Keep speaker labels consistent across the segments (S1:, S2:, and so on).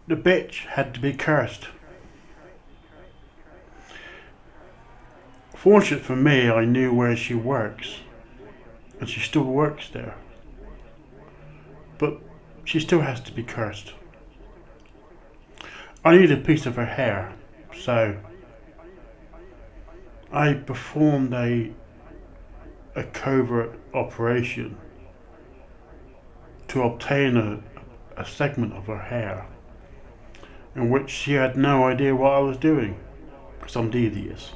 S1: The bitch had to be cursed. Fortunate for me, I knew where she works, and she still works there. But she still has to be cursed. I need a piece of her hair, so I performed a covert operation to obtain a segment of her hair, in which she had no idea what I was doing, because I'm devious,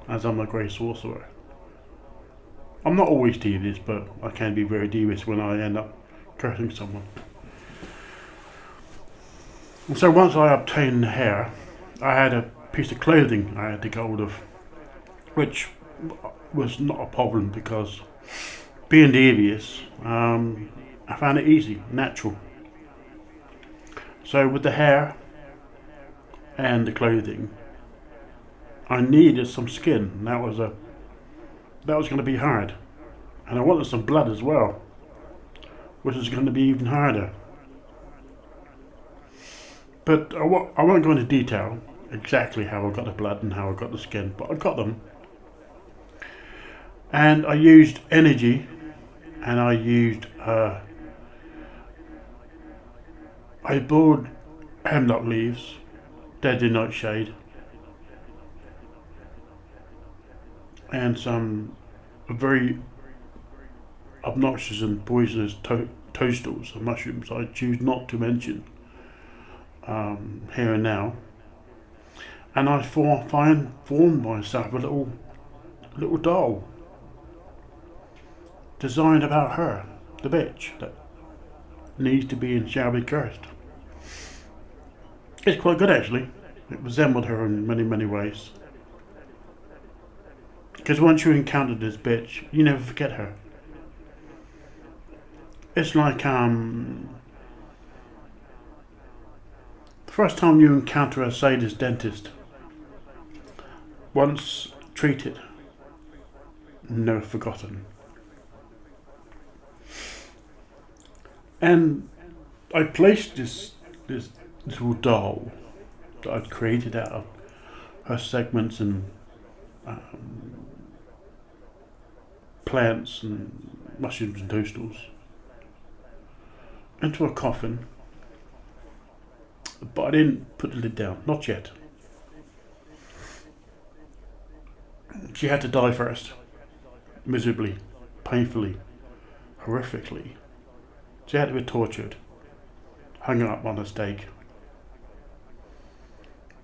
S1: as I'm a grey sorcerer. I'm not always devious, but I can be very devious when I end up cursing someone. And so once I obtained the hair, I had a piece of clothing I had to get hold of, which was not a problem because being devious, I found it easy, natural. So with the hair and the clothing, I needed some skin. And that was going to be hard, and I wanted some blood as well, which is going to be even harder. But I won't go into detail exactly how I got the blood and how I got the skin, but I got them. And I used energy, and I boiled hemlock leaves, deadly nightshade, and some very obnoxious and poisonous toadstools and mushrooms I choose not to mention here and now. And I formed myself a little doll designed about her, the bitch that needs to be and shall be cursed. It's quite good actually. It resembled her in many ways. Because once you encounter this bitch, you never forget her. It's like the first time you encounter a sadist dentist. Once treated, never forgotten. And I placed this little doll that I'd created out of her segments and plants and mushrooms and toadstools into a coffin, but I didn't put the lid down, not yet. She had to die first, miserably, painfully, horrifically. She had to be tortured, hung up on a stake,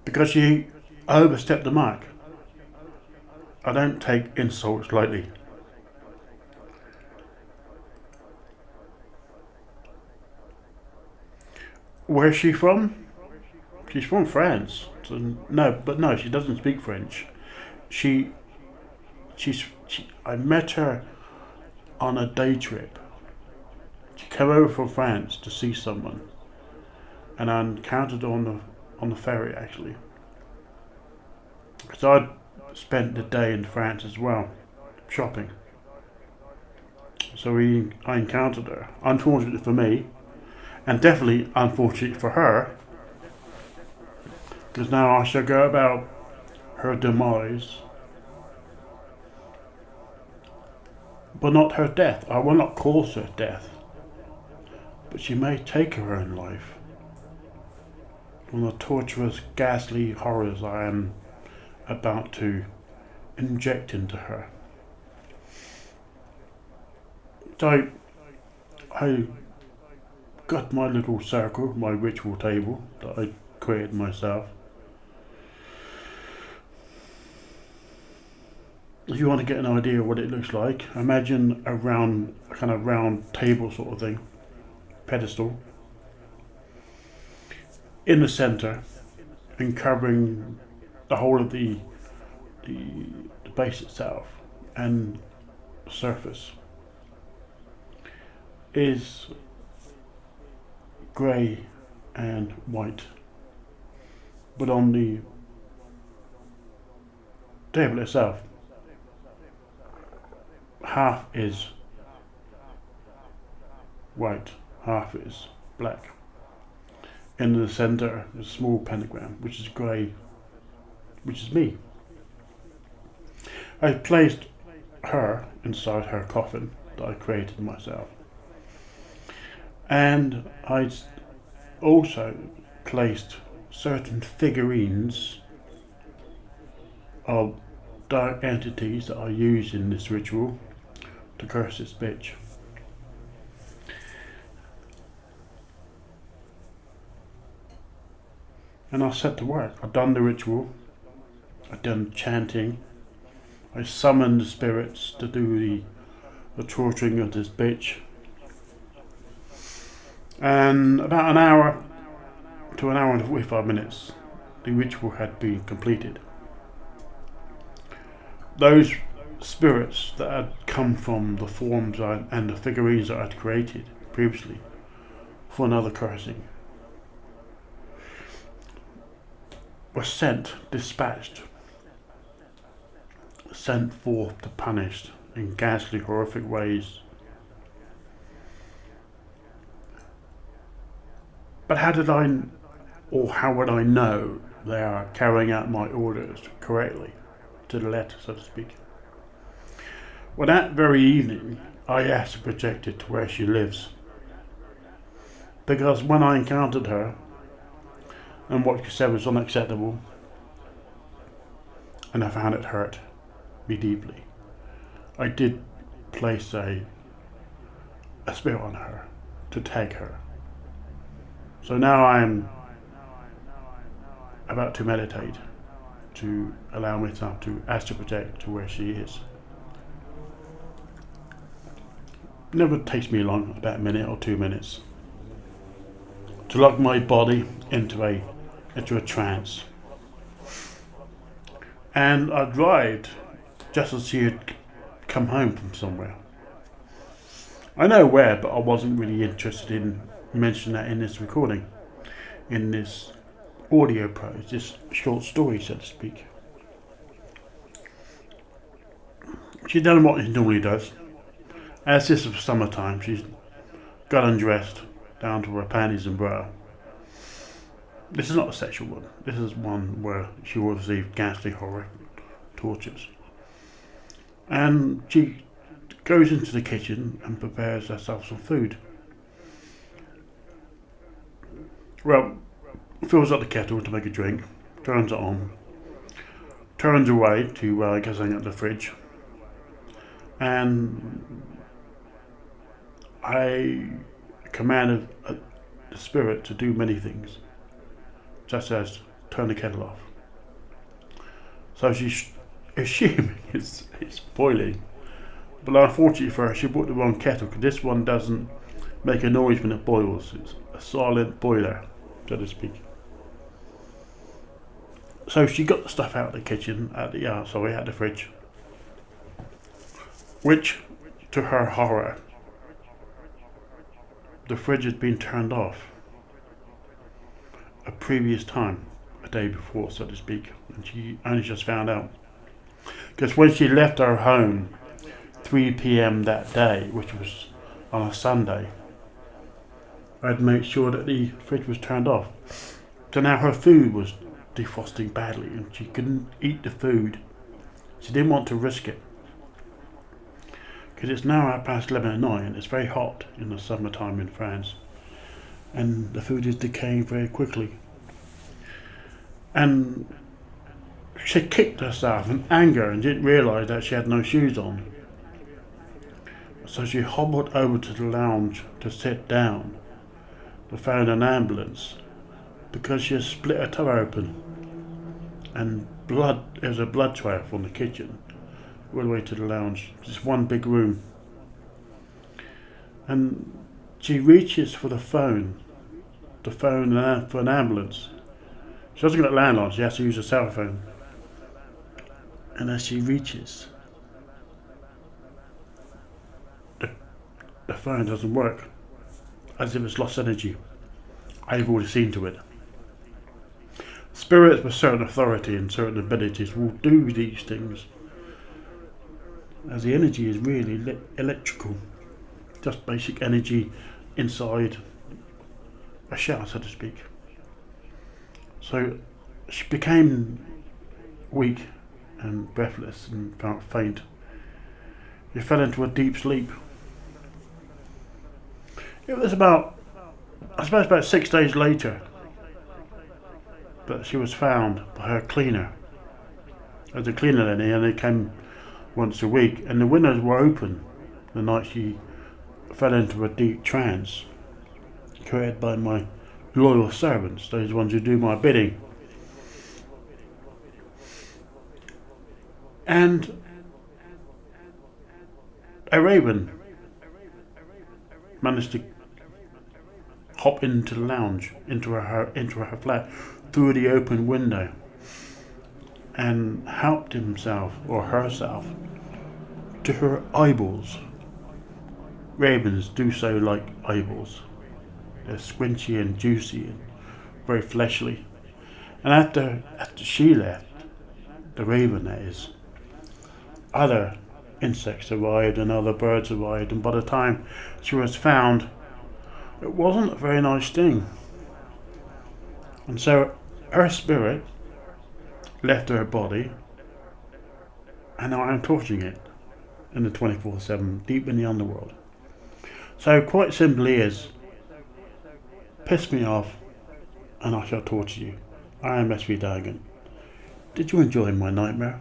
S1: because she overstepped the mark. I don't take insults lightly. Where's she from? She's from France. So no, she doesn't speak French. She, I met her on a day trip. She came over from France to see someone, and I encountered her on the ferry actually. Because I'd spent the day in France as well, shopping. So I encountered her. Unfortunately for me, and definitely unfortunate for her, because now I shall go about her demise, but not her death. I will not cause her death, but she may take her own life from the torturous, ghastly horrors I am about to inject into her. So I got my little circle, my ritual table that I created myself. If you want to get an idea of what it looks like, imagine a kind of round table sort of thing, pedestal, in the centre, and covering the whole of the base itself and the surface is grey and white, but on the table itself, half is white, half is black, in the centre, a small pentagram, which is grey, which is me. I placed her inside her coffin that I created myself. And I also placed certain figurines of dark entities that I use in this ritual to curse this bitch. And I set to work. I've done the ritual, I've done chanting, I summoned the spirits to do the torturing of this bitch. And about an hour to an hour and 45 minutes, the ritual had been completed. Those spirits that had come from the forms and the figurines that I'd created previously for another cursing were dispatched, sent forth to punish in ghastly, horrific ways. But how would I know they are carrying out my orders correctly, to the letter, so to speak? Well, that very evening, I asked the projector to where she lives. Because when I encountered her, and what she said was unacceptable, and I found it hurt me deeply, I did place a spell on her to tag her. So now I am about to meditate to allow myself to astral project to where she is. It never takes me long, about a minute or 2 minutes, to lock my body into a trance. And I arrived just as she had come home from somewhere. I know where, but I wasn't really interested in mentioning that in this recording, in this audio prose, this short story, so to speak. She'd done what she normally does. As this was summertime, she's got undressed down to her panties and bra. This is not a sexual one. This is one where she will receive ghastly horror tortures. And she goes into the kitchen and prepares herself some food. Well, fills up the kettle to make a drink, turns it on, turns away to get something at the fridge, and I commanded the spirit to do many things, such as turn the kettle off. So she's assuming it's boiling, but unfortunately for her, she bought the wrong kettle, because this one doesn't make a noise when it boils. It's a silent boiler, so to speak. So she got the stuff out of the kitchen, at the fridge, which, to her horror, the fridge had been turned off a previous time, a day before, so to speak, and she only just found out. Because when she left her home 3 p.m. that day, which was on a Sunday, I'd made sure that the fridge was turned off. So now her food was defrosting badly and she couldn't eat the food. She didn't want to risk it. Because it's now 11:30 at night and it's very hot in the summertime in France. And the food is decaying very quickly. And she kicked herself in anger and didn't realise that she had no shoes on. So she hobbled over to the lounge to sit down, but found an ambulance because she had split her toe open and there was a blood trail from the kitchen all the way to the lounge. Just one big room. And she reaches for the phone for an ambulance. She doesn't get a landline, she has to use a cell phone. And as she reaches, the phone doesn't work, as if it's lost energy. I've already seen to it. Spirits with certain authority and certain abilities will do these things, as the energy is really electrical, just basic energy inside a shell, so to speak. So she became weak and breathless and felt faint. She fell into a deep sleep. It was about 6 days later that she was found by her cleaner. As a cleaner then, and they came once a week, and the windows were open the night she fell into a deep trance, created by my loyal servants, those ones who do my bidding. And a raven managed to hop into the lounge, into her flat, through the open window, and helped himself or herself to her eyeballs. Ravens do so like eyeballs. They're squinchy and juicy and very fleshly. And after she left, the raven that is, other insects arrived and other birds arrived, and by the time she was found, it wasn't a very nice thing. And so her spirit left her body, and now I'm torturing it in the 24/7, deep in the underworld. So quite simply is, piss me off and I shall torture you. I am SV Dagon. Did you enjoy my nightmare?